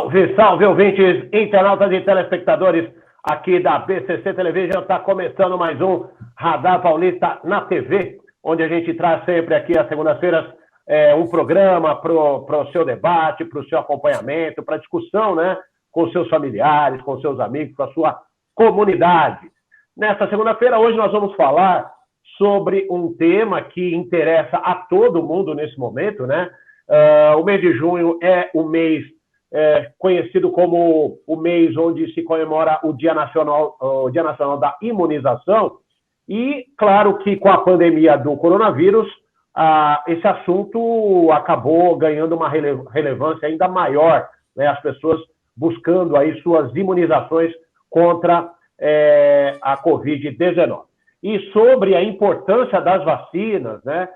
Salve, salve, ouvintes, internautas e telespectadores aqui da BCC Television. Está começando mais um Radar Paulista na TV, onde a gente traz sempre aqui às segundas-feiras um programa para o seu debate, para o seu acompanhamento, para discussão, né, com seus familiares, com seus amigos, com a sua comunidade. Nesta segunda-feira, hoje nós vamos falar sobre um tema que interessa a todo mundo nesse momento, né? O mês de junho é o mês conhecido como o mês onde se comemora o Dia Nacional da Imunização. E, claro que com a pandemia do coronavírus, esse assunto acabou ganhando uma relevância ainda maior, né? As pessoas buscando aí suas imunizações contra a Covid-19. E sobre a importância das vacinas, né?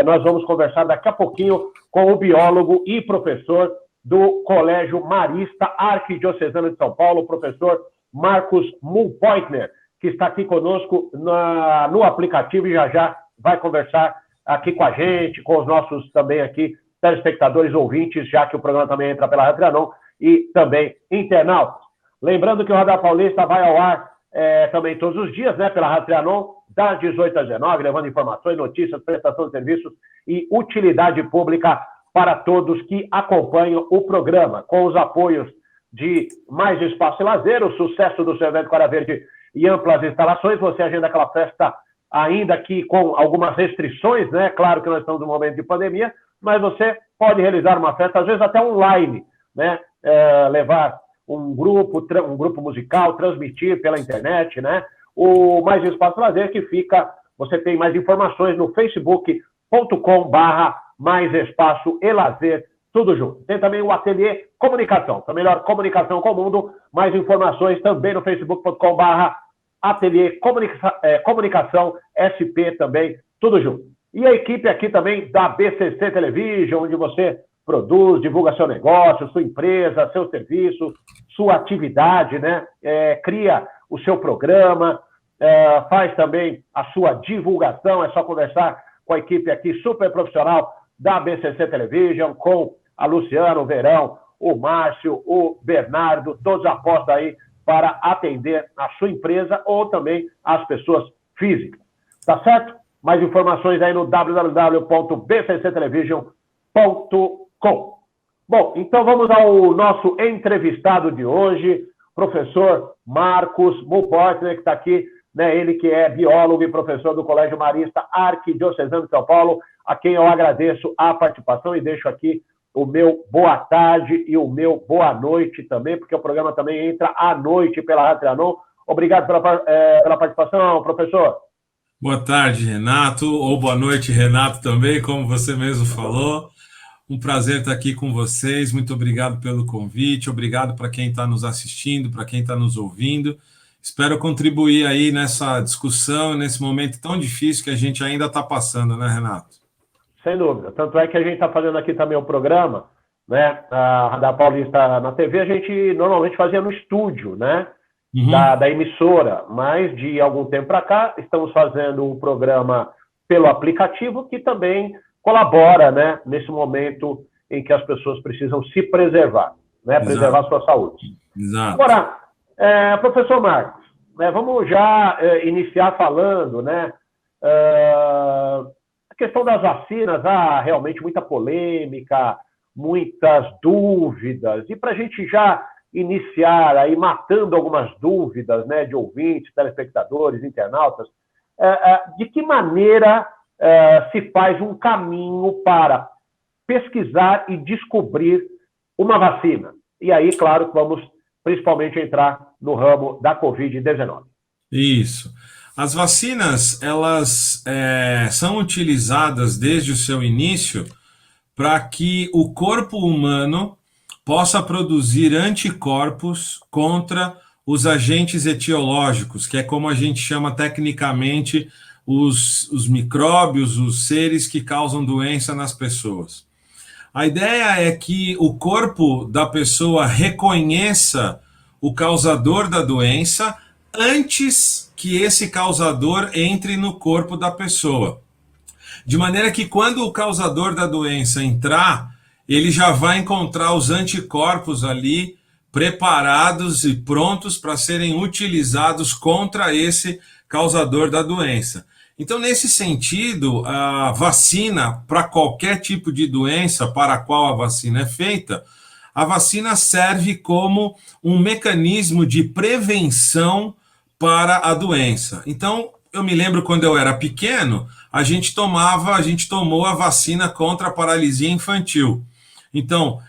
Nós vamos conversar daqui a pouquinho com o biólogo e professor do Colégio Marista Arquidiocesano de São Paulo, o professor Marcos Mulpoitner, que está aqui conosco no aplicativo e já vai conversar aqui com a gente, com os nossos também aqui telespectadores ouvintes, já que o programa também entra pela Rádio Trianon e também internautas. Lembrando que o Radar Paulista vai ao ar também todos os dias, né, pela Rádio Trianon, das 18 às 19, levando informações, notícias, prestação de serviços e utilidade pública para todos que acompanham o programa, com os apoios de Mais Espaço e Lazer, o sucesso do seu evento Coreia Verde e amplas instalações. Você agenda aquela festa ainda que com algumas restrições, né? Claro que nós estamos num momento de pandemia, mas você pode realizar uma festa, às vezes até online, né? Levar um grupo musical, transmitir pela internet, né? O Mais Espaço Lazer, que fica, você tem mais informações no facebook.com/Mais Espaço e Lazer, tudo junto. Tem também o Ateliê Comunicação, a melhor comunicação com o mundo. Mais informações também no facebook.com/Ateliê Comunicação SP também, tudo junto. E a equipe aqui também da BCC Television, onde você produz, divulga seu negócio, sua empresa, seu serviço, sua atividade, né? Cria o seu programa, faz também a sua divulgação. É só conversar com a equipe aqui super profissional da BCC Television, com a Luciana, o Verão, o Márcio, o Bernardo, todos apostam aí para atender a sua empresa ou também as pessoas físicas. Tá certo? Mais informações aí no www.bcctelevision.com. Bom, então vamos ao nosso entrevistado de hoje, professor Marcos Mulpoitner, que está aqui, né? Ele que é biólogo e professor do Colégio Marista Arquidiocesano de São Paulo, a quem eu agradeço a participação e deixo aqui o meu boa tarde e o meu boa noite também, porque o programa também entra à noite pela Rádio Trianon. Obrigado pela participação, professor. Boa tarde, Renato, ou boa noite, Renato, também, como você mesmo falou. Um prazer estar aqui com vocês, muito obrigado pelo convite, obrigado para quem está nos assistindo, para quem está nos ouvindo. Espero contribuir aí nessa discussão, nesse momento tão difícil que a gente ainda está passando, né, Renato? Sem dúvida. Tanto é que a gente está fazendo aqui também o programa, né, a Radar Paulista na TV, a gente normalmente fazia no estúdio, né, da emissora, mas de algum tempo para cá estamos fazendo um programa pelo aplicativo que também colabora, né, nesse momento em que as pessoas precisam se preservar, né, preservar a sua saúde. Exato. Agora, professor Marcos, né, vamos já iniciar falando, né, a questão das vacinas. Há realmente muita polêmica, muitas dúvidas, e para a gente já iniciar aí matando algumas dúvidas, né, de ouvintes, telespectadores, internautas, de que maneira se faz um caminho para pesquisar e descobrir uma vacina? E aí, claro, vamos principalmente entrar no ramo da Covid-19. Isso. As vacinas, elas são utilizadas desde o seu início para que o corpo humano possa produzir anticorpos contra os agentes etiológicos, que é como a gente chama tecnicamente os micróbios, os seres que causam doença nas pessoas. A ideia é que o corpo da pessoa reconheça o causador da doença antes que esse causador entre no corpo da pessoa. De maneira que quando o causador da doença entrar, ele já vai encontrar os anticorpos ali preparados e prontos para serem utilizados contra esse causador da doença. Então, nesse sentido, a vacina, para qualquer tipo de doença para a qual a vacina é feita, a vacina serve como um mecanismo de prevenção para a doença. Então, eu me lembro quando eu era pequeno, a gente tomou a vacina contra a paralisia infantil. Então,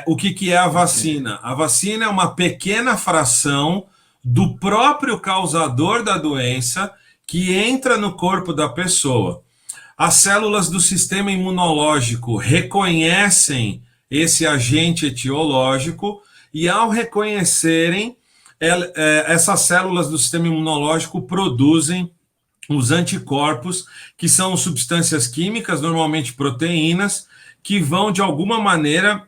o que é a vacina? A vacina é uma pequena fração do próprio causador da doença que entra no corpo da pessoa. As células do sistema imunológico reconhecem esse agente etiológico e, ao reconhecerem, essas células do sistema imunológico produzem os anticorpos, que são substâncias químicas, normalmente proteínas, que vão, de alguma maneira,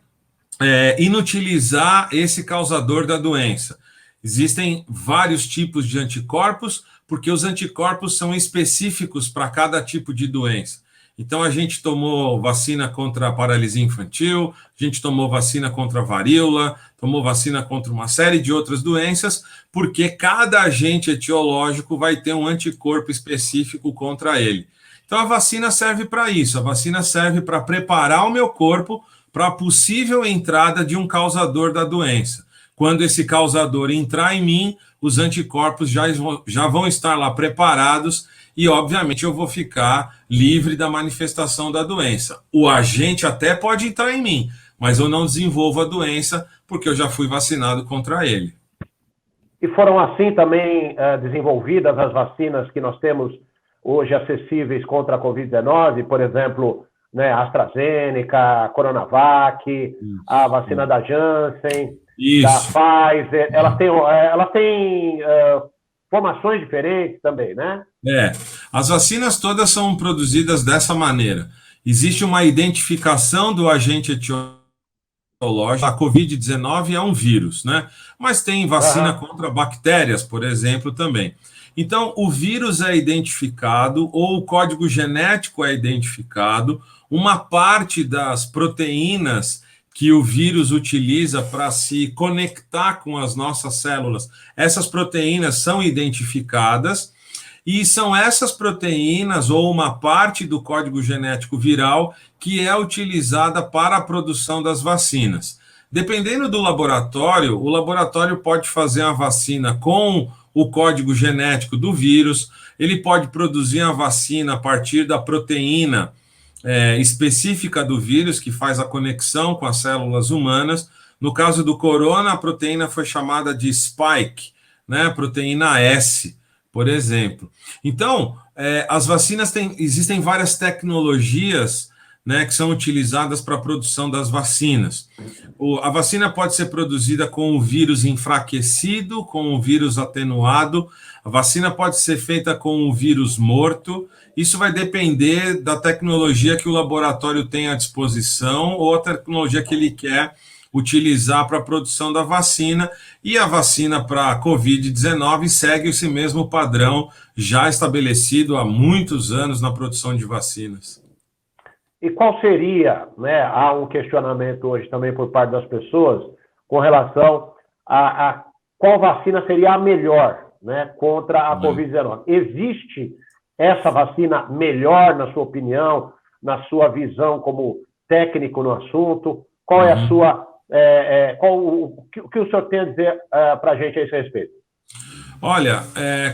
inutilizar esse causador da doença. Existem vários tipos de anticorpos, porque os anticorpos são específicos para cada tipo de doença. Então, a gente tomou vacina contra a paralisia infantil, a gente tomou vacina contra a varíola, tomou vacina contra uma série de outras doenças, porque cada agente etiológico vai ter um anticorpo específico contra ele. Então, a vacina serve para isso, a vacina serve para preparar o meu corpo para a possível entrada de um causador da doença. Quando esse causador entrar em mim, os anticorpos já vão estar lá preparados e, obviamente, eu vou ficar livre da manifestação da doença. O agente até pode entrar em mim, mas eu não desenvolvo a doença porque eu já fui vacinado contra ele. E foram assim também desenvolvidas as vacinas que nós temos hoje acessíveis contra a Covid-19, por exemplo, né, a AstraZeneca, a Coronavac, a vacina da Janssen, da Pfizer. Ela tem formações diferentes também, né? As vacinas todas são produzidas dessa maneira. Existe uma identificação do agente etiológico. A Covid-19 é um vírus, né? Mas tem vacina contra bactérias, por exemplo, também. Então, o vírus é identificado, ou o código genético é identificado, uma parte das proteínas que o vírus utiliza para se conectar com as nossas células, essas proteínas são identificadas, e são essas proteínas, ou uma parte do código genético viral, que é utilizada para a produção das vacinas. Dependendo do laboratório, o laboratório pode fazer a vacina com o código genético do vírus, ele pode produzir a vacina a partir da proteína específica do vírus, que faz a conexão com as células humanas. No caso do corona, a proteína foi chamada de spike, né, proteína S, por exemplo. Então, as vacinas existem várias tecnologias, né, que são utilizadas para a produção das vacinas. A vacina pode ser produzida com o vírus enfraquecido, com o vírus atenuado, a vacina pode ser feita com o vírus morto. Isso vai depender da tecnologia que o laboratório tem à disposição ou a tecnologia que ele quer utilizar para a produção da vacina, e a vacina para a Covid-19 segue esse mesmo padrão já estabelecido há muitos anos na produção de vacinas. E qual seria, né, há um questionamento hoje também por parte das pessoas com relação a qual vacina seria a melhor, né, contra a Covid-19. Existe essa vacina melhor, na sua opinião, na sua visão como técnico no assunto? Qual é a sua... o que o senhor tem a dizer para a gente a esse respeito? Olha,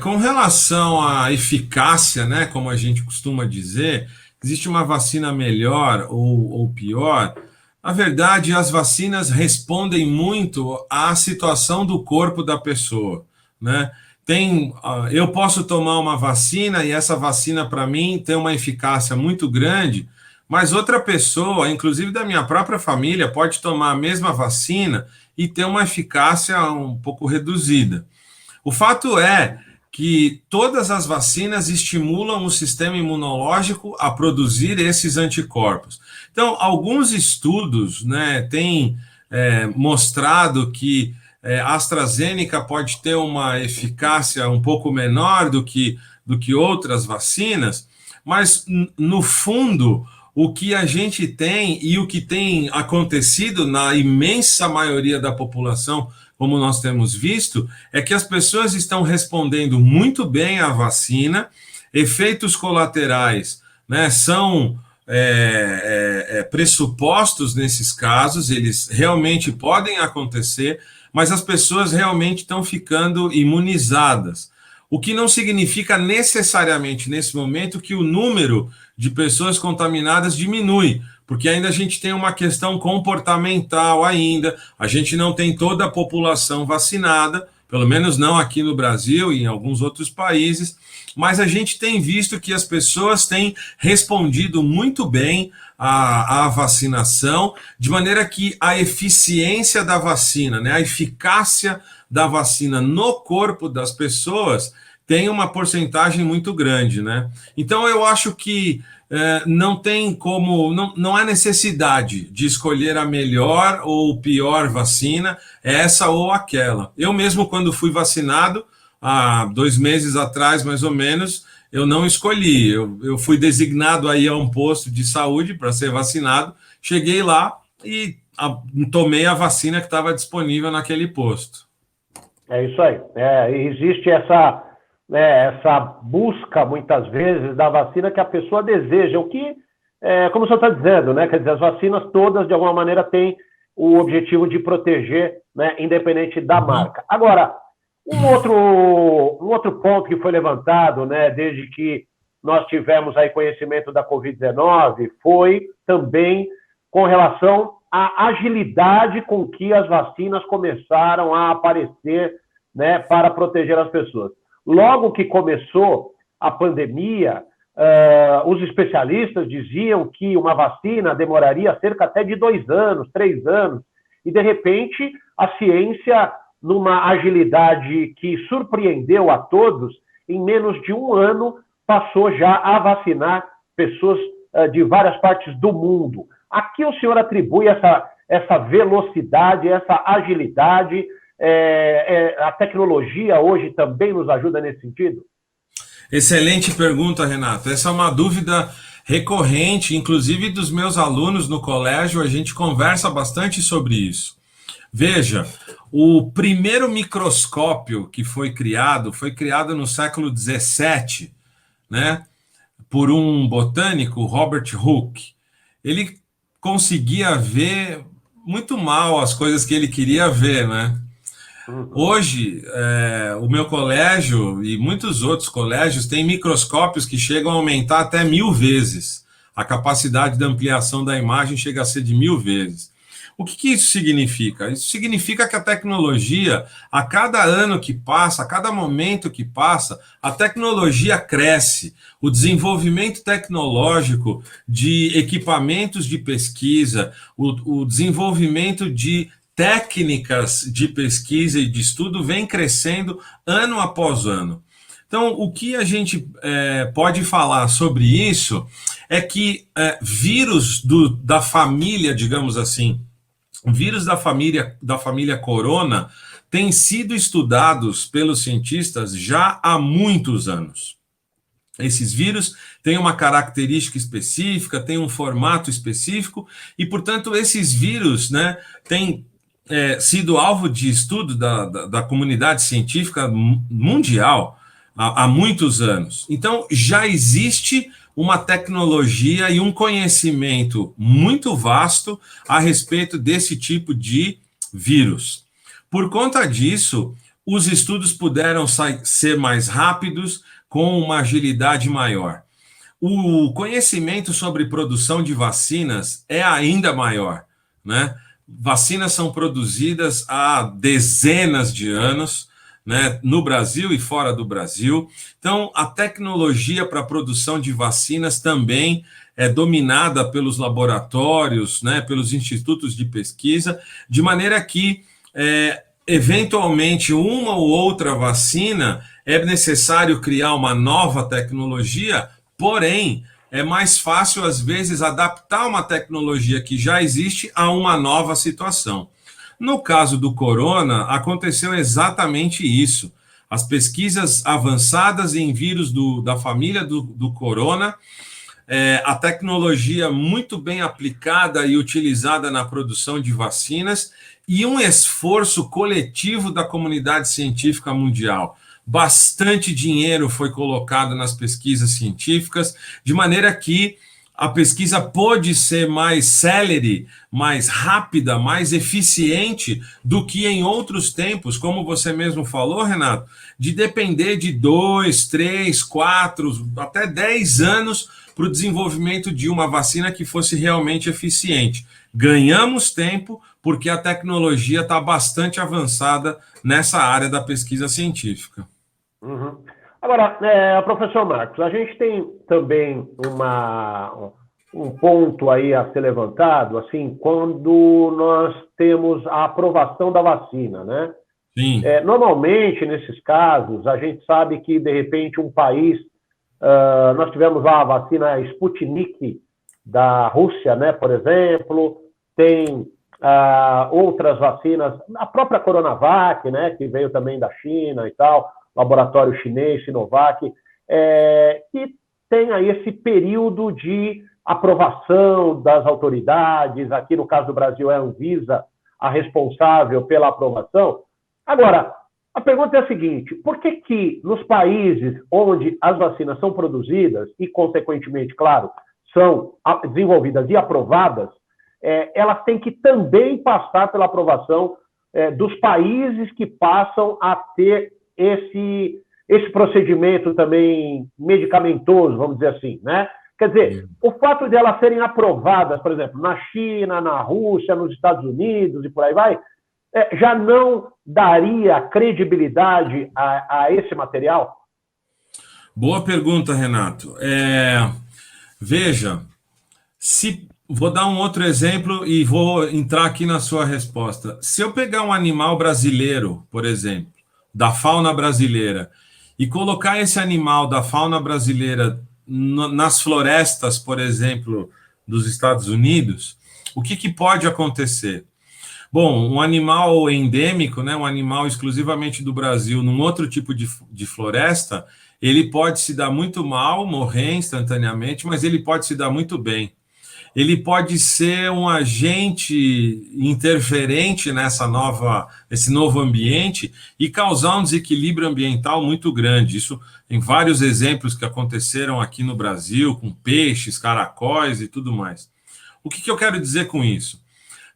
com relação à eficácia, né, como a gente costuma dizer, existe uma vacina melhor ou pior? Na verdade, as vacinas respondem muito à situação do corpo da pessoa, né? Eu posso tomar uma vacina e essa vacina, para mim, tem uma eficácia muito grande, mas outra pessoa, inclusive da minha própria família, pode tomar a mesma vacina e ter uma eficácia um pouco reduzida. O fato é que todas as vacinas estimulam o sistema imunológico a produzir esses anticorpos. Então, alguns estudos, né, têm mostrado que a AstraZeneca pode ter uma eficácia um pouco menor do que outras vacinas, mas, no fundo, o que a gente tem e o que tem acontecido na imensa maioria da população, como nós temos visto, é que as pessoas estão respondendo muito bem à vacina, efeitos colaterais, né, são pressupostos nesses casos, eles realmente podem acontecer, mas as pessoas realmente estão ficando imunizadas. O que não significa necessariamente, nesse momento, que o número de pessoas contaminadas diminui, porque ainda a gente tem uma questão comportamental ainda, a gente não tem toda a população vacinada, pelo menos não aqui no Brasil e em alguns outros países, mas a gente tem visto que as pessoas têm respondido muito bem à vacinação, de maneira que a eficiência da vacina, né, a eficácia da vacina no corpo das pessoas tem uma porcentagem muito grande, né? Então eu acho que não tem como, não há necessidade de escolher a melhor ou pior vacina, essa ou aquela. Eu mesmo, quando fui vacinado, há 2 meses atrás, mais ou menos, eu não escolhi. Eu fui designado aí a um posto de saúde para ser vacinado, cheguei lá e tomei a vacina que estava disponível naquele posto. É isso aí. Existe essa busca, muitas vezes, da vacina que a pessoa deseja, o que, como o senhor está dizendo, né? Quer dizer, as vacinas todas, de alguma maneira, têm o objetivo de proteger, né, independente da marca. Agora, um outro ponto que foi levantado, né, desde que nós tivemos aí conhecimento da Covid-19, foi também com relação à agilidade com que as vacinas começaram a aparecer, né, para proteger as pessoas. Logo que começou a pandemia, os especialistas diziam que uma vacina demoraria cerca até de 2 anos, 3 anos, e de repente a ciência, numa agilidade que surpreendeu a todos, em menos de 1 ano passou já a vacinar pessoas de várias partes do mundo. A que o senhor atribui essa velocidade, essa agilidade? A tecnologia hoje também nos ajuda nesse sentido? Excelente pergunta, Renato. Essa é uma dúvida recorrente, inclusive dos meus alunos no colégio, a gente conversa bastante sobre isso. Veja, o primeiro microscópio que foi criado no século XVII, né, por um botânico, Robert Hooke. Ele conseguia ver muito mal as coisas que ele queria ver, né? Hoje, o meu colégio e muitos outros colégios têm microscópios que chegam a aumentar até 1000 vezes. A capacidade de ampliação da imagem chega a ser de 1000 vezes. O que isso significa? Isso significa que a tecnologia, a cada ano que passa, a cada momento que passa, a tecnologia cresce. O desenvolvimento tecnológico de equipamentos de pesquisa, o desenvolvimento de técnicas de pesquisa e de estudo vem crescendo ano após ano. Então, o que a gente pode falar sobre isso é que vírus da família, digamos assim, vírus da família corona têm sido estudados pelos cientistas já há muitos anos. Esses vírus têm uma característica específica, têm um formato específico e, portanto, esses vírus, né, têm sido alvo de estudo da comunidade científica mundial há muitos anos. Então, já existe uma tecnologia e um conhecimento muito vasto a respeito desse tipo de vírus. Por conta disso, os estudos puderam ser mais rápidos, com uma agilidade maior. O conhecimento sobre produção de vacinas é ainda maior, né? Vacinas são produzidas há dezenas de anos, né, no Brasil e fora do Brasil. Então, a tecnologia para a produção de vacinas também é dominada pelos laboratórios, né, pelos institutos de pesquisa, de maneira que, eventualmente, uma ou outra vacina é necessário criar uma nova tecnologia, porém, é mais fácil, às vezes, adaptar uma tecnologia que já existe a uma nova situação. No caso do corona, aconteceu exatamente isso. As pesquisas avançadas em vírus da família do corona a tecnologia muito bem aplicada e utilizada na produção de vacinas e um esforço coletivo da comunidade científica mundial. Bastante dinheiro foi colocado nas pesquisas científicas, de maneira que a pesquisa pôde ser mais célere, mais rápida, mais eficiente do que em outros tempos, como você mesmo falou, Renato, de depender de 2, 3, 4, até 10 anos para o desenvolvimento de uma vacina que fosse realmente eficiente. Ganhamos tempo porque a tecnologia está bastante avançada nessa área da pesquisa científica. Uhum. Agora, professor Marcos, a gente tem também um ponto aí a ser levantado, assim, quando nós temos a aprovação da vacina, né? Sim. Normalmente, nesses casos, a gente sabe que, de repente, um país... nós tivemos lá a vacina Sputnik da Rússia, né, por exemplo, tem outras vacinas, a própria Coronavac, né, que veio também da China e tal, laboratório chinês, Sinovac, que tem aí esse período de aprovação das autoridades, aqui no caso do Brasil é a Anvisa a responsável pela aprovação. Agora, a pergunta é a seguinte, por que nos países onde as vacinas são produzidas e, consequentemente, claro, são desenvolvidas e aprovadas, elas têm que também passar pela aprovação dos países que passam a ter esse procedimento também medicamentoso, vamos dizer assim, né? Quer dizer, o fato de elas serem aprovadas, por exemplo, na China, na Rússia, nos Estados Unidos e por aí vai, já não daria credibilidade a esse material? Boa pergunta, Renato. Veja, vou dar um outro exemplo e vou entrar aqui na sua resposta. Se eu pegar um animal brasileiro, por exemplo, da fauna brasileira, e colocar esse animal da fauna brasileira nas florestas, por exemplo, dos Estados Unidos, o que pode acontecer? Bom, um animal endêmico, né, um animal exclusivamente do Brasil, num outro tipo de floresta, ele pode se dar muito mal, morrer instantaneamente, mas ele pode se dar muito bem. Ele pode ser um agente interferente nesse novo ambiente e causar um desequilíbrio ambiental muito grande. Isso tem vários exemplos que aconteceram aqui no Brasil, com peixes, caracóis e tudo mais. O que eu quero dizer com isso?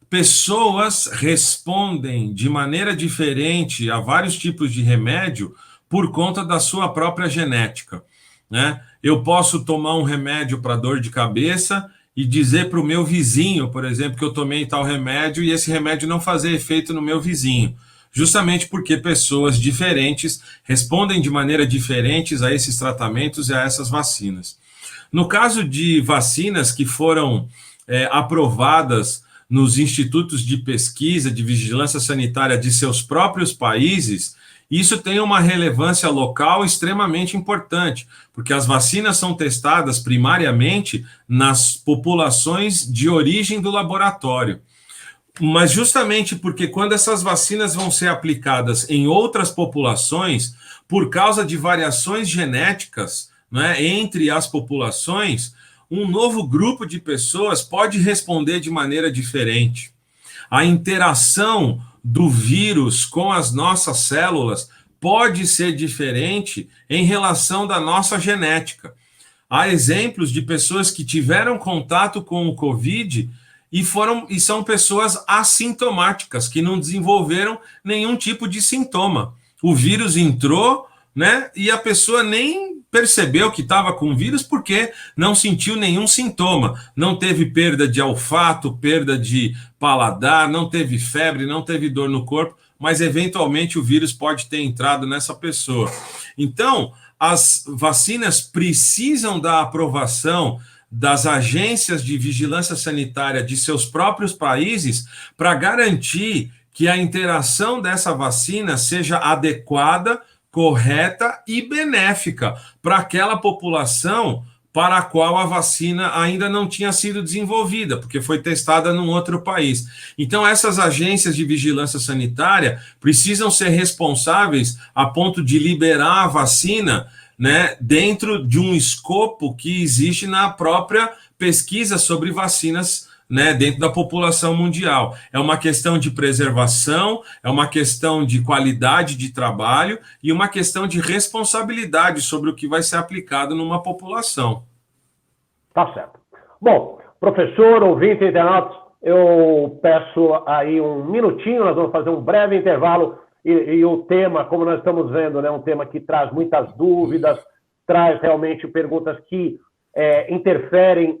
Pessoas respondem de maneira diferente a vários tipos de remédio por conta da sua própria genética, né? Eu posso tomar um remédio para dor de cabeça e dizer para o meu vizinho, por exemplo, que eu tomei tal remédio e esse remédio não fazer efeito no meu vizinho, justamente porque pessoas diferentes respondem de maneira diferente a esses tratamentos e a essas vacinas. No caso de vacinas que foram aprovadas nos institutos de pesquisa de vigilância sanitária de seus próprios países, isso tem uma relevância local extremamente importante, porque as vacinas são testadas primariamente nas populações de origem do laboratório. Mas justamente porque quando essas vacinas vão ser aplicadas em outras populações, por causa de variações genéticas, né, entre as populações, um novo grupo de pessoas pode responder de maneira diferente. A interação do vírus com as nossas células pode ser diferente em relação da nossa genética. Há exemplos de pessoas que tiveram contato com o Covid e são pessoas assintomáticas, que não desenvolveram nenhum tipo de sintoma. O vírus entrou, né, e a pessoa nem percebeu que estava com o vírus porque não sentiu nenhum sintoma. Não teve perda de olfato, perda de paladar, não teve febre, não teve dor no corpo, mas eventualmente o vírus pode ter entrado nessa pessoa. Então, as vacinas precisam da aprovação das agências de vigilância sanitária de seus próprios países para garantir que a interação dessa vacina seja adequada, correta e benéfica para aquela população para a qual a vacina ainda não tinha sido desenvolvida, porque foi testada num outro país. Então, essas agências de vigilância sanitária precisam ser responsáveis a ponto de liberar a vacina né, dentro de um escopo que existe na própria pesquisa sobre vacinas, né, dentro da população mundial. É uma questão de preservação, é uma questão de qualidade de trabalho e uma questão de responsabilidade sobre o que vai ser aplicado numa população. Tá certo. Bom, professor, ouvinte, internautas, eu peço aí um minutinho, nós vamos fazer um breve intervalo e o tema, como nós estamos vendo, né, um tema que traz muitas dúvidas, traz realmente perguntas que interferem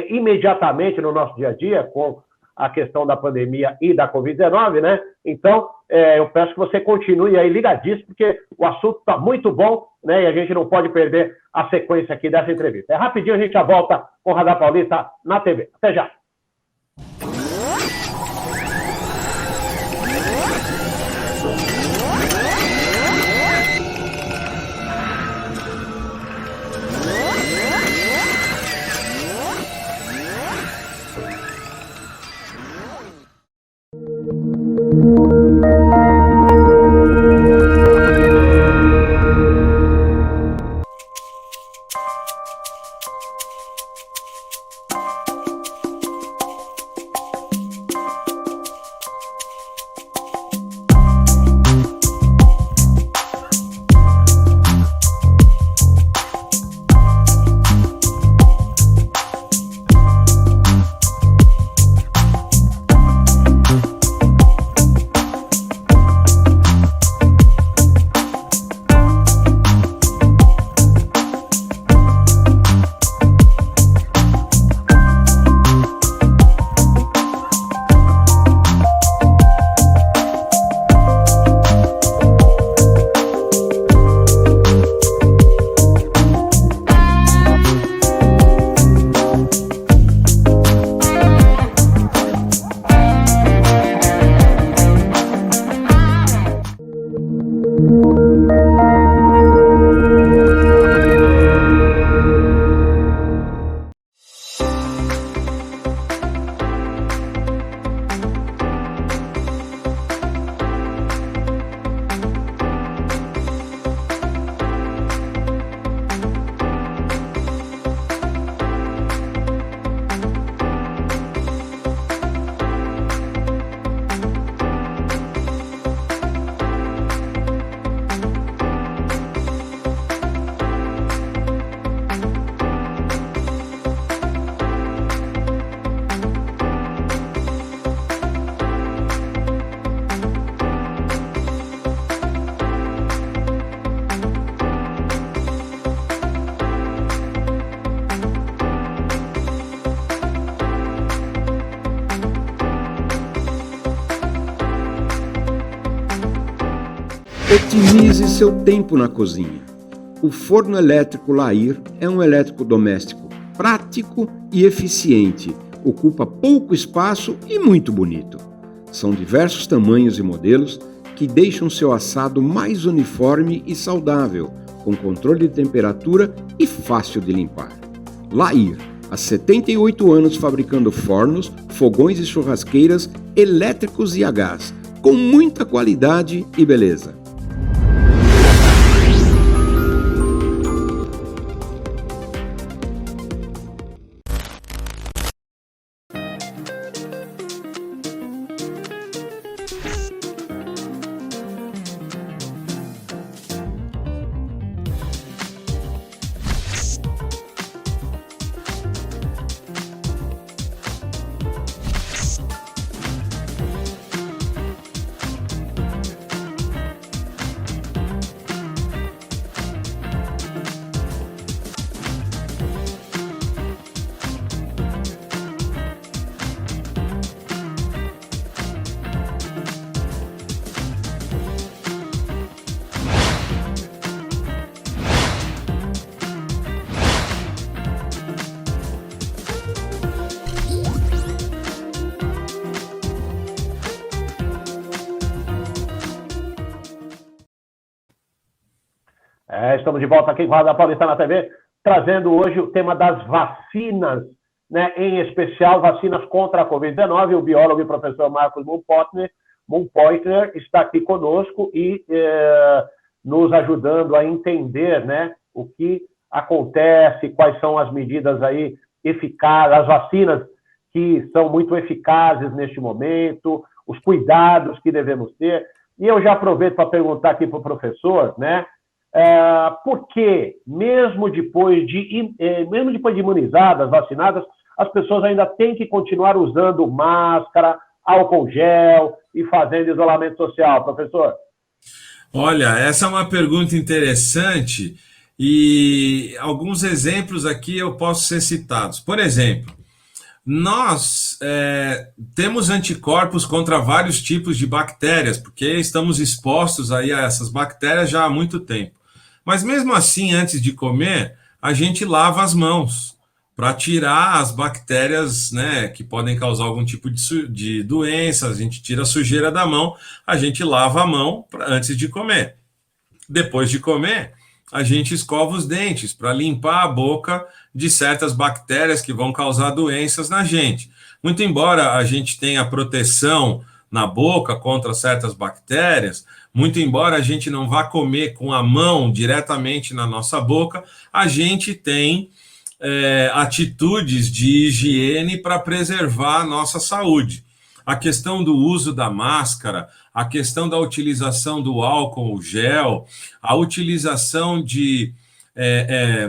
imediatamente no nosso dia a dia com a questão da pandemia e da Covid-19, né? Então, eu peço que você continue aí ligadíssimo, porque o assunto está muito bom, né? E a gente não pode perder a sequência aqui dessa entrevista. Rapidinho, a gente já volta com o Radar Paulista na TV. Até já! Otimize seu tempo na cozinha. O forno elétrico Lair é um eletrodoméstico prático e eficiente, ocupa pouco espaço e muito bonito. São diversos tamanhos e modelos que deixam seu assado mais uniforme e saudável, com controle de temperatura e fácil de limpar. Lair, há 78 anos fabricando fornos, fogões e churrasqueiras elétricos e a gás, com muita qualidade e beleza. Estamos de volta aqui com a Radar Paulista na TV, trazendo hoje o tema das vacinas, né? Em especial vacinas contra a Covid-19. O biólogo e professor Marcos Mumpoitner está aqui conosco e nos ajudando a entender, né, O que acontece, quais são as medidas aí eficazes, as vacinas que são muito eficazes neste momento, os cuidados que devemos ter. E eu já aproveito para perguntar aqui para o professor, né? Por que, mesmo depois de imunizadas, vacinadas, as pessoas ainda têm que continuar usando máscara, álcool gel e fazendo isolamento social, professor? Olha, essa é uma pergunta interessante e alguns exemplos aqui eu posso ser citados. Por exemplo, nós temos anticorpos contra vários tipos de bactérias, porque estamos expostos aí a essas bactérias já há muito tempo. Mas mesmo assim, antes de comer, a gente lava as mãos para tirar as bactérias, né, que podem causar algum tipo de doença. A gente tira a sujeira da mão, a gente lava a mão antes de comer. Depois de comer, a gente escova os dentes para limpar a boca de certas bactérias que vão causar doenças na gente. Muito embora a gente tenha proteção na boca contra certas bactérias, muito embora a gente não vá comer com a mão diretamente na nossa boca, a gente tem atitudes de higiene para preservar a nossa saúde. A questão do uso da máscara, a questão da utilização do álcool gel, a utilização de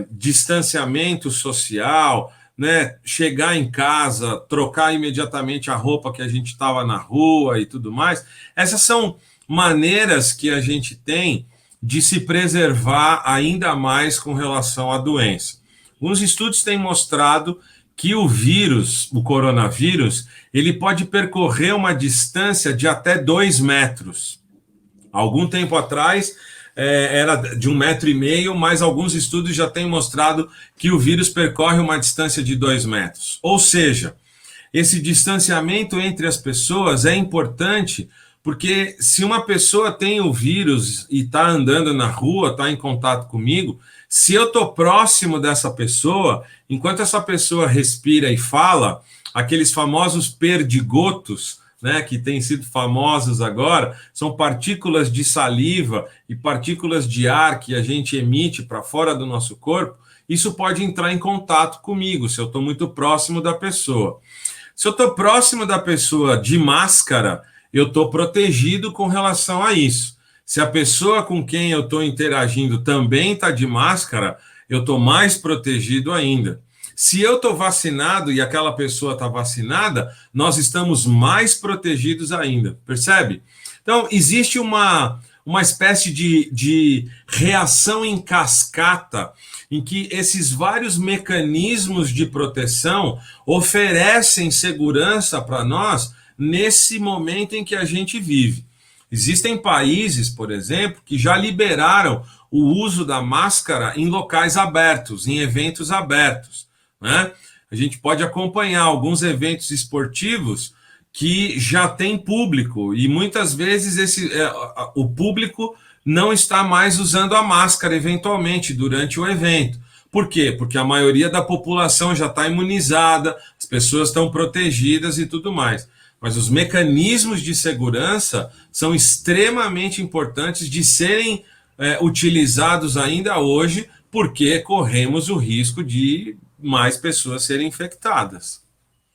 distanciamento social, né? Chegar em casa, trocar imediatamente a roupa que a gente estava na rua e tudo mais. Essas são maneiras que a gente tem de se preservar ainda mais com relação à doença. Alguns estudos têm mostrado que o vírus, o coronavírus, ele pode percorrer uma distância de até 2 metros. Algum tempo atrás, era de 1,5 metro, mas alguns estudos já têm mostrado que o vírus percorre uma distância de 2 metros. Ou seja, esse distanciamento entre as pessoas é importante, porque se uma pessoa tem o vírus e está andando na rua, está em contato comigo, se eu estou próximo dessa pessoa, enquanto essa pessoa respira e fala, aqueles famosos perdigotos, né, que têm sido famosos agora, são partículas de saliva e partículas de ar que a gente emite para fora do nosso corpo, isso pode entrar em contato comigo, se eu estou muito próximo da pessoa. Se eu estou próximo da pessoa de máscara, eu estou protegido com relação a isso. Se a pessoa com quem eu estou interagindo também está de máscara, eu estou mais protegido ainda. Se eu estou vacinado e aquela pessoa está vacinada, nós estamos mais protegidos ainda, percebe? Então, existe uma espécie de reação em cascata em que esses vários mecanismos de proteção oferecem segurança para nós nesse momento em que a gente vive. Existem países, por exemplo, que já liberaram o uso da máscara em locais abertos, em eventos abertos, né? A gente pode acompanhar alguns eventos esportivos que já tem público e muitas vezes o público não está mais usando a máscara eventualmente durante o evento. Por quê? Porque a maioria da população já está imunizada, as pessoas estão protegidas e tudo mais. Mas os mecanismos de segurança são extremamente importantes de serem utilizados ainda hoje, porque corremos o risco de mais pessoas serem infectadas.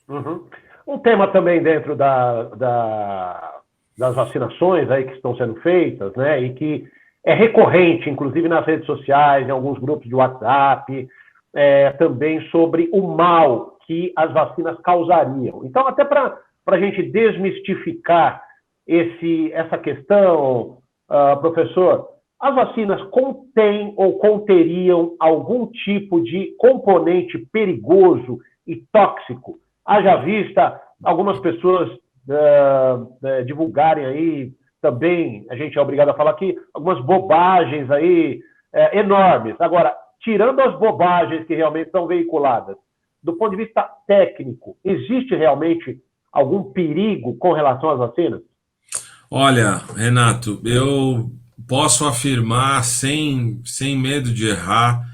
Uhum. Um tema também dentro das vacinações aí que estão sendo feitas, né, e que é recorrente, inclusive nas redes sociais, em alguns grupos de WhatsApp, também sobre o mal que as vacinas causariam. Então, até para a gente desmistificar essa questão, professor, as vacinas contêm ou conteriam algum tipo de componente perigoso e tóxico? Haja vista algumas pessoas divulgarem aí também, a gente é obrigado a falar aqui, algumas bobagens aí enormes. Agora, tirando as bobagens que realmente são veiculadas, do ponto de vista técnico, existe realmente algum perigo com relação às vacinas? Olha, Renato, eu posso afirmar sem medo de errar,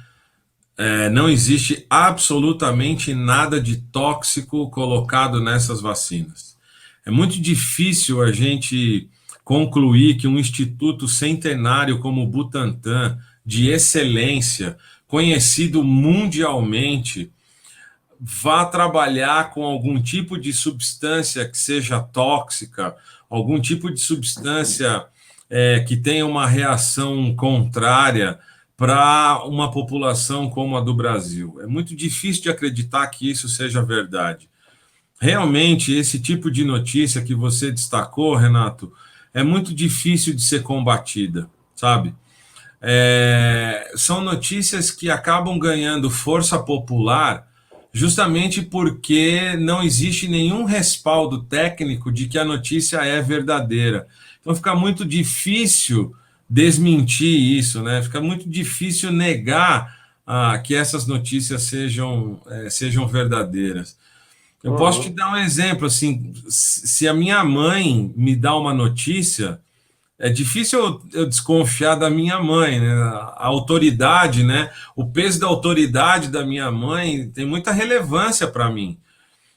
não existe absolutamente nada de tóxico colocado nessas vacinas. É muito difícil a gente concluir que um instituto centenário como o Butantan, de excelência, conhecido mundialmente, vá trabalhar com algum tipo de substância que seja tóxica, algum tipo de substância que tenha uma reação contrária para uma população como a do Brasil. É muito difícil de acreditar que isso seja verdade. Realmente, esse tipo de notícia que você destacou, Renato, é muito difícil de ser combatida, sabe? São notícias que acabam ganhando força popular justamente porque não existe nenhum respaldo técnico de que a notícia é verdadeira. Então fica muito difícil desmentir isso, né? Fica muito difícil negar que essas notícias sejam verdadeiras. Eu posso te dar um exemplo, assim, se a minha mãe me dá uma notícia, é difícil eu desconfiar da minha mãe, né? A autoridade, né? O peso da autoridade da minha mãe tem muita relevância para mim.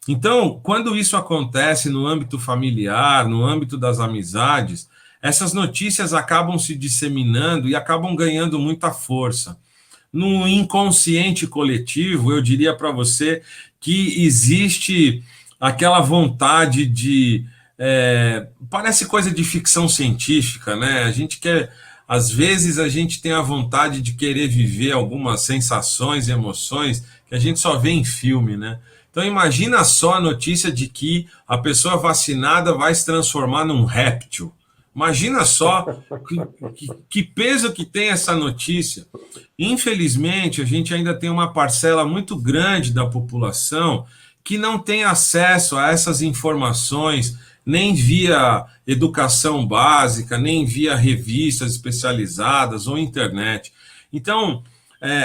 Então, quando isso acontece no âmbito familiar, no âmbito das amizades, essas notícias acabam se disseminando e acabam ganhando muita força. No inconsciente coletivo, eu diria para você que existe aquela vontade de... parece coisa de ficção científica, né? A gente quer... Às vezes a gente tem a vontade de querer viver algumas sensações e emoções que a gente só vê em filme, né? Então imagina só a notícia de que a pessoa vacinada vai se transformar num réptil. Imagina só que peso que tem essa notícia. Infelizmente, a gente ainda tem uma parcela muito grande da população que não tem acesso a essas informações, nem via educação básica, nem via revistas especializadas ou internet. Então,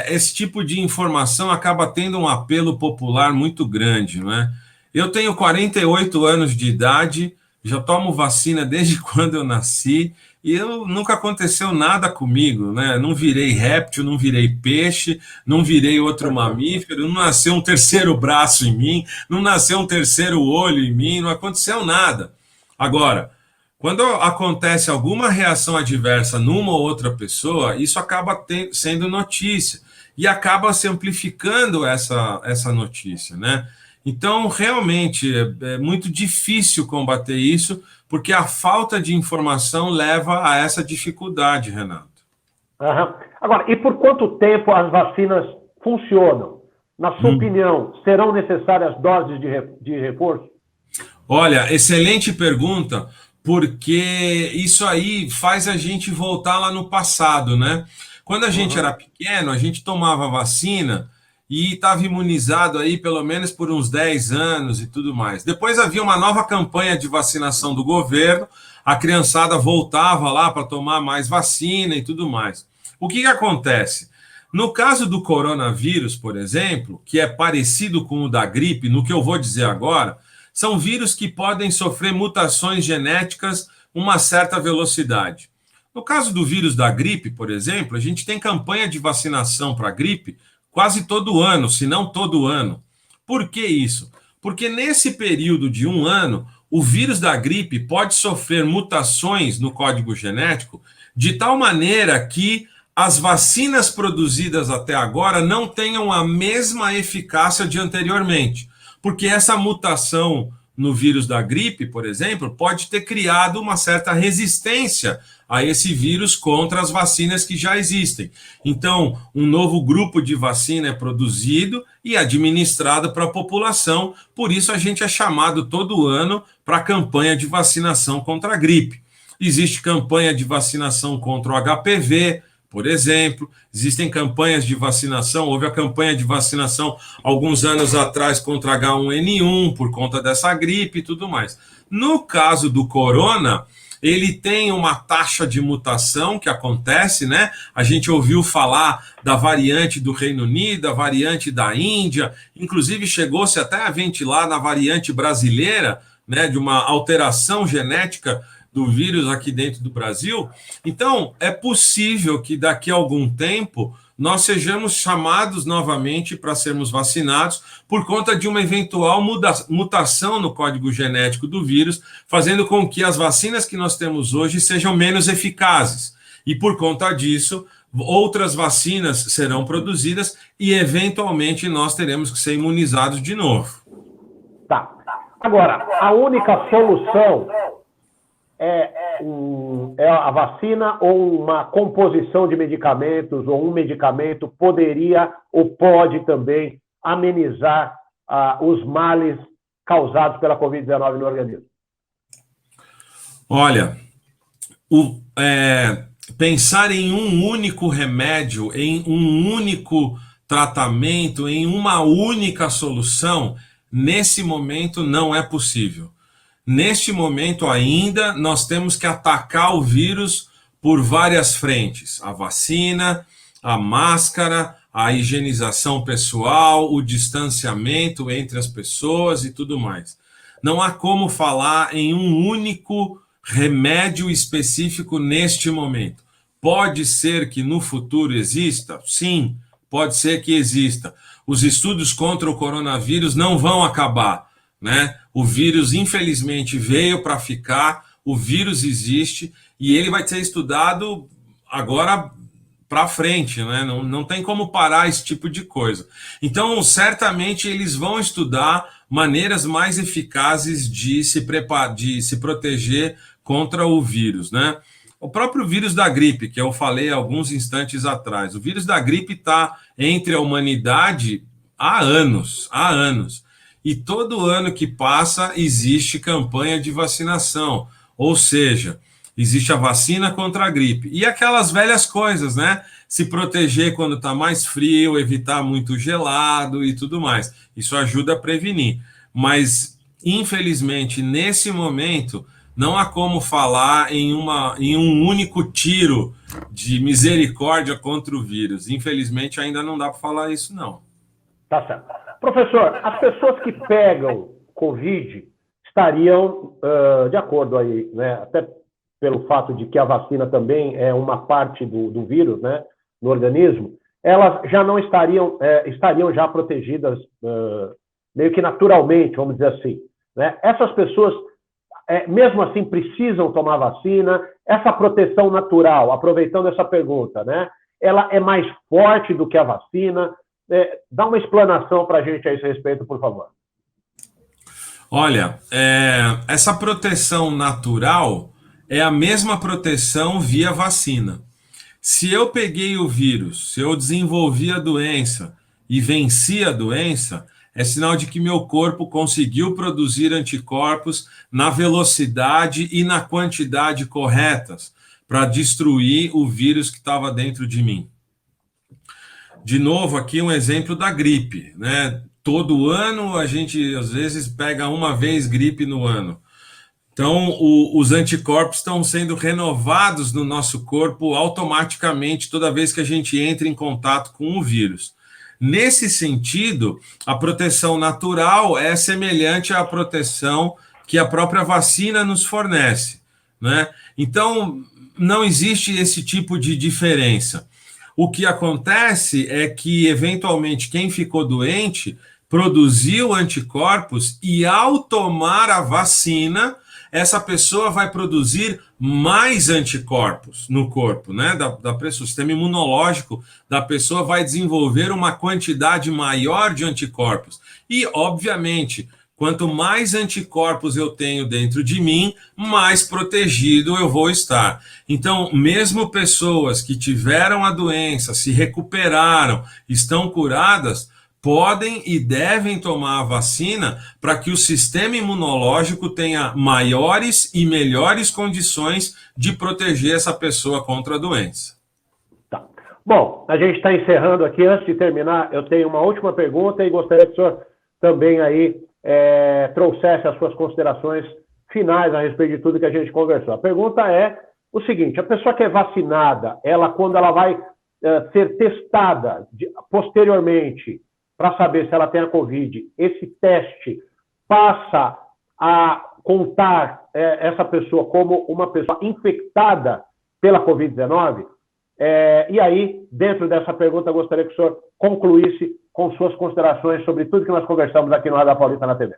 esse tipo de informação acaba tendo um apelo popular muito grande, não é? Eu tenho 48 anos de idade, já tomo vacina desde quando eu nasci e nunca aconteceu nada comigo, né? Não virei réptil, não virei peixe, não virei outro mamífero, não nasceu um terceiro braço em mim, não nasceu um terceiro olho em mim, não aconteceu nada. Agora, quando acontece alguma reação adversa numa ou outra pessoa, isso acaba sendo notícia e acaba se amplificando essa notícia, né? Então, realmente, é muito difícil combater isso, porque a falta de informação leva a essa dificuldade, Renato. Uhum. Agora, e por quanto tempo as vacinas funcionam? Na sua opinião, serão necessárias doses de reforço? Olha, excelente pergunta, porque isso aí faz a gente voltar lá no passado, né? Quando a gente era pequeno, a gente tomava vacina e estava imunizado aí pelo menos por uns 10 anos e tudo mais. Depois havia uma nova campanha de vacinação do governo, a criançada voltava lá para tomar mais vacina e tudo mais. O que acontece? No caso do coronavírus, por exemplo, que é parecido com o da gripe, no que eu vou dizer agora, são vírus que podem sofrer mutações genéticas uma certa velocidade. No caso do vírus da gripe, por exemplo, a gente tem campanha de vacinação para a gripe quase todo ano, se não todo ano. Por que isso? Porque nesse período de um ano, o vírus da gripe pode sofrer mutações no código genético de tal maneira que as vacinas produzidas até agora não tenham a mesma eficácia de anteriormente. Porque essa mutação no vírus da gripe, por exemplo, pode ter criado uma certa resistência a esse vírus contra as vacinas que já existem. Então, um novo grupo de vacina é produzido e administrado para a população, por isso a gente é chamado todo ano para a campanha de vacinação contra a gripe. Existe campanha de vacinação contra o HPV, por exemplo, existem campanhas de vacinação, houve a campanha de vacinação alguns anos atrás contra H1N1, por conta dessa gripe e tudo mais. No caso do corona, ele tem uma taxa de mutação que acontece, né? A gente ouviu falar da variante do Reino Unido, da variante da Índia, inclusive chegou-se até a ventilar na variante brasileira, né, de uma alteração genética do vírus aqui dentro do Brasil. Então, é possível que daqui a algum tempo nós sejamos chamados novamente para sermos vacinados por conta de uma eventual mutação no código genético do vírus, fazendo com que as vacinas que nós temos hoje sejam menos eficazes. E por conta disso, outras vacinas serão produzidas e, eventualmente, nós teremos que ser imunizados de novo. Tá. Agora, a única solução é a vacina ou uma composição de medicamentos ou um medicamento poderia ou pode também amenizar os males causados pela Covid-19 no organismo? Olha, pensar em um único remédio, em um único tratamento, em uma única solução, nesse momento não é possível. Neste momento ainda, nós temos que atacar o vírus por várias frentes. A vacina, a máscara, a higienização pessoal, o distanciamento entre as pessoas e tudo mais. Não há como falar em um único remédio específico neste momento. Pode ser que no futuro exista? Sim, pode ser que exista. Os estudos contra o coronavírus não vão acabar, né? O vírus, infelizmente, veio para ficar, o vírus existe e ele vai ser estudado agora para frente, né? Não tem como parar esse tipo de coisa. Então, certamente, eles vão estudar maneiras mais eficazes de se proteger contra o vírus, né? O próprio vírus da gripe, que eu falei alguns instantes atrás, o vírus da gripe está entre a humanidade há anos. E todo ano que passa existe campanha de vacinação, ou seja, existe a vacina contra a gripe. E aquelas velhas coisas, né? Se proteger quando está mais frio, evitar muito gelado e tudo mais. Isso ajuda a prevenir. Mas, infelizmente, nesse momento, não há como falar em um único tiro de misericórdia contra o vírus. Infelizmente, ainda não dá para falar isso, não. Tá certo. Professor, as pessoas que pegam Covid estariam, de acordo aí, né, até pelo fato de que a vacina também é uma parte do vírus, né, no organismo, elas já não estariam já protegidas meio que naturalmente, vamos dizer assim, né? Essas pessoas, mesmo assim, precisam tomar vacina. Essa proteção natural, aproveitando essa pergunta, né, ela é mais forte do que a vacina? Dá uma explanação para a gente a esse respeito, por favor. Olha, essa proteção natural é a mesma proteção via vacina. Se eu peguei o vírus, se eu desenvolvi a doença e venci a doença, é sinal de que meu corpo conseguiu produzir anticorpos na velocidade e na quantidade corretas para destruir o vírus que estava dentro de mim. De novo, aqui um exemplo da gripe, né? Todo ano a gente, às vezes, pega uma vez gripe no ano. Então, os anticorpos estão sendo renovados no nosso corpo automaticamente toda vez que a gente entra em contato com o vírus. Nesse sentido, a proteção natural é semelhante à proteção que a própria vacina nos fornece, né? Então, não existe esse tipo de diferença. O que acontece é que, eventualmente, quem ficou doente produziu anticorpos e, ao tomar a vacina, essa pessoa vai produzir mais anticorpos no corpo, né? O sistema imunológico da pessoa vai desenvolver uma quantidade maior de anticorpos. E, obviamente, quanto mais anticorpos eu tenho dentro de mim, mais protegido eu vou estar. Então, mesmo pessoas que tiveram a doença, se recuperaram, estão curadas, podem e devem tomar a vacina para que o sistema imunológico tenha maiores e melhores condições de proteger essa pessoa contra a doença. Tá. Bom, a gente está encerrando aqui. Antes de terminar, eu tenho uma última pergunta e gostaria que o senhor também aí trouxesse as suas considerações finais a respeito de tudo que a gente conversou. A pergunta é o seguinte: a pessoa que é vacinada, quando ela vai ser testada posteriormente para saber se ela tem a Covid, esse teste passa a contar essa pessoa como uma pessoa infectada pela Covid-19? E aí, dentro dessa pergunta, eu gostaria que o senhor concluísse com suas considerações sobre tudo que nós conversamos aqui no Radar Paulista na TV.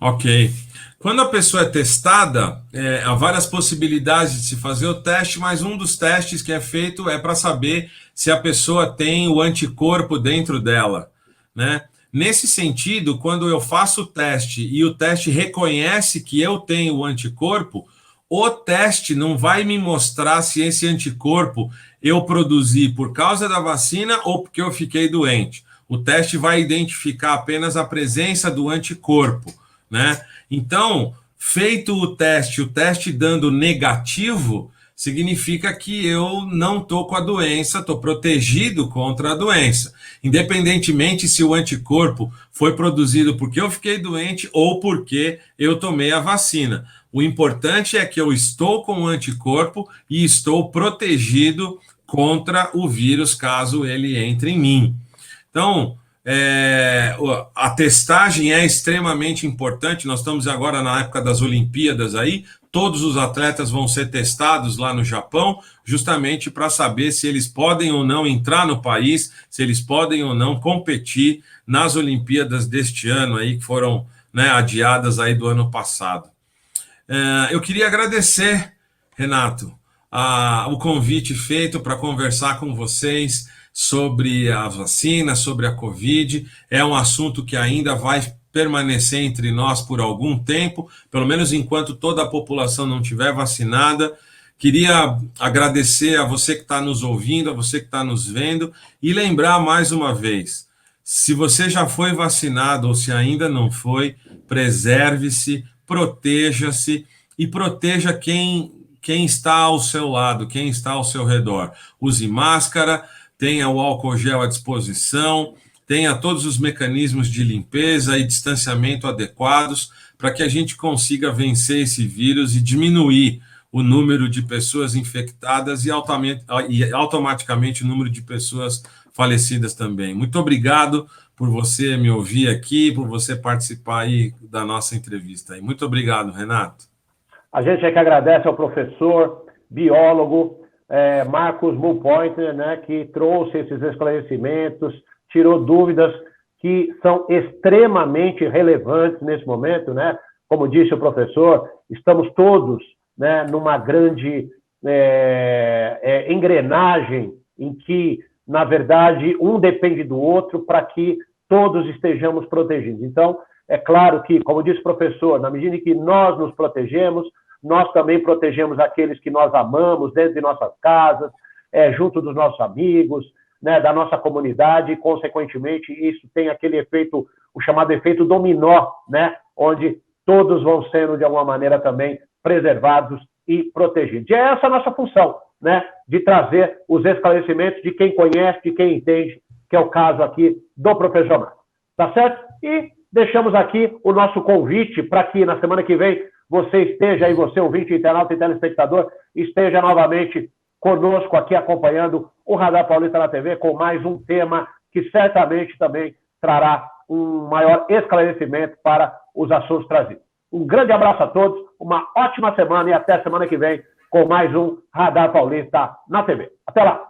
Ok. Quando a pessoa é testada, há várias possibilidades de se fazer o teste, mas um dos testes que é feito é para saber se a pessoa tem o anticorpo dentro dela, né? Nesse sentido, quando eu faço o teste e o teste reconhece que eu tenho o anticorpo, o teste não vai me mostrar se esse anticorpo eu produzi por causa da vacina ou porque eu fiquei doente. O teste vai identificar apenas a presença do anticorpo, né? Então, feito o teste dando negativo, significa que eu não estou com a doença, estou protegido contra a doença, independentemente se o anticorpo foi produzido porque eu fiquei doente ou porque eu tomei a vacina. O importante é que eu estou com o anticorpo e estou protegido contra o vírus, caso ele entre em mim. Então, a testagem é extremamente importante. Nós estamos agora na época das Olimpíadas aí, todos os atletas vão ser testados lá no Japão, justamente para saber se eles podem ou não entrar no país, se eles podem ou não competir nas Olimpíadas deste ano aí, que foram, né, adiadas aí do ano passado. Eu queria agradecer, Renato, o convite feito para conversar com vocês sobre a vacina, sobre a Covid. É um assunto que ainda vai permanecer entre nós por algum tempo, pelo menos enquanto toda a população não estiver vacinada. Queria agradecer a você que está nos ouvindo, a você que está nos vendo, e lembrar mais uma vez, se você já foi vacinado ou se ainda não foi, preserve-se, proteja-se e proteja quem está ao seu lado, quem está ao seu redor. Use máscara, tenha o álcool gel à disposição, tenha todos os mecanismos de limpeza e distanciamento adequados para que a gente consiga vencer esse vírus e diminuir o número de pessoas infectadas e automaticamente o número de pessoas falecidas também. Muito obrigado por você me ouvir aqui, por você participar aí da nossa entrevista. Muito obrigado, Renato. A gente é que agradece ao professor, biólogo, Marcos Mulpointer, né, que trouxe esses esclarecimentos, tirou dúvidas que são extremamente relevantes nesse momento, né? Como disse o professor, estamos todos, né, numa grande engrenagem em que, na verdade, um depende do outro para que todos estejamos protegidos. Então, é claro que, como disse o professor, na medida em que nós nos protegemos, nós também protegemos aqueles que nós amamos dentro de nossas casas, junto dos nossos amigos, né, da nossa comunidade, e, consequentemente, isso tem aquele efeito, o chamado efeito dominó, né, onde todos vão sendo, de alguma maneira, também preservados e protegidos. E é essa a nossa função, né, de trazer os esclarecimentos de quem conhece, de quem entende, que é o caso aqui do professor Marcos. Tá certo? E deixamos aqui o nosso convite para que, na semana que vem, você esteja aí, você, ouvinte, internauta e telespectador, esteja novamente conosco aqui acompanhando o Radar Paulista na TV com mais um tema que certamente também trará um maior esclarecimento para os assuntos trazidos. Um grande abraço a todos, uma ótima semana e até semana que vem com mais um Radar Paulista na TV. Até lá!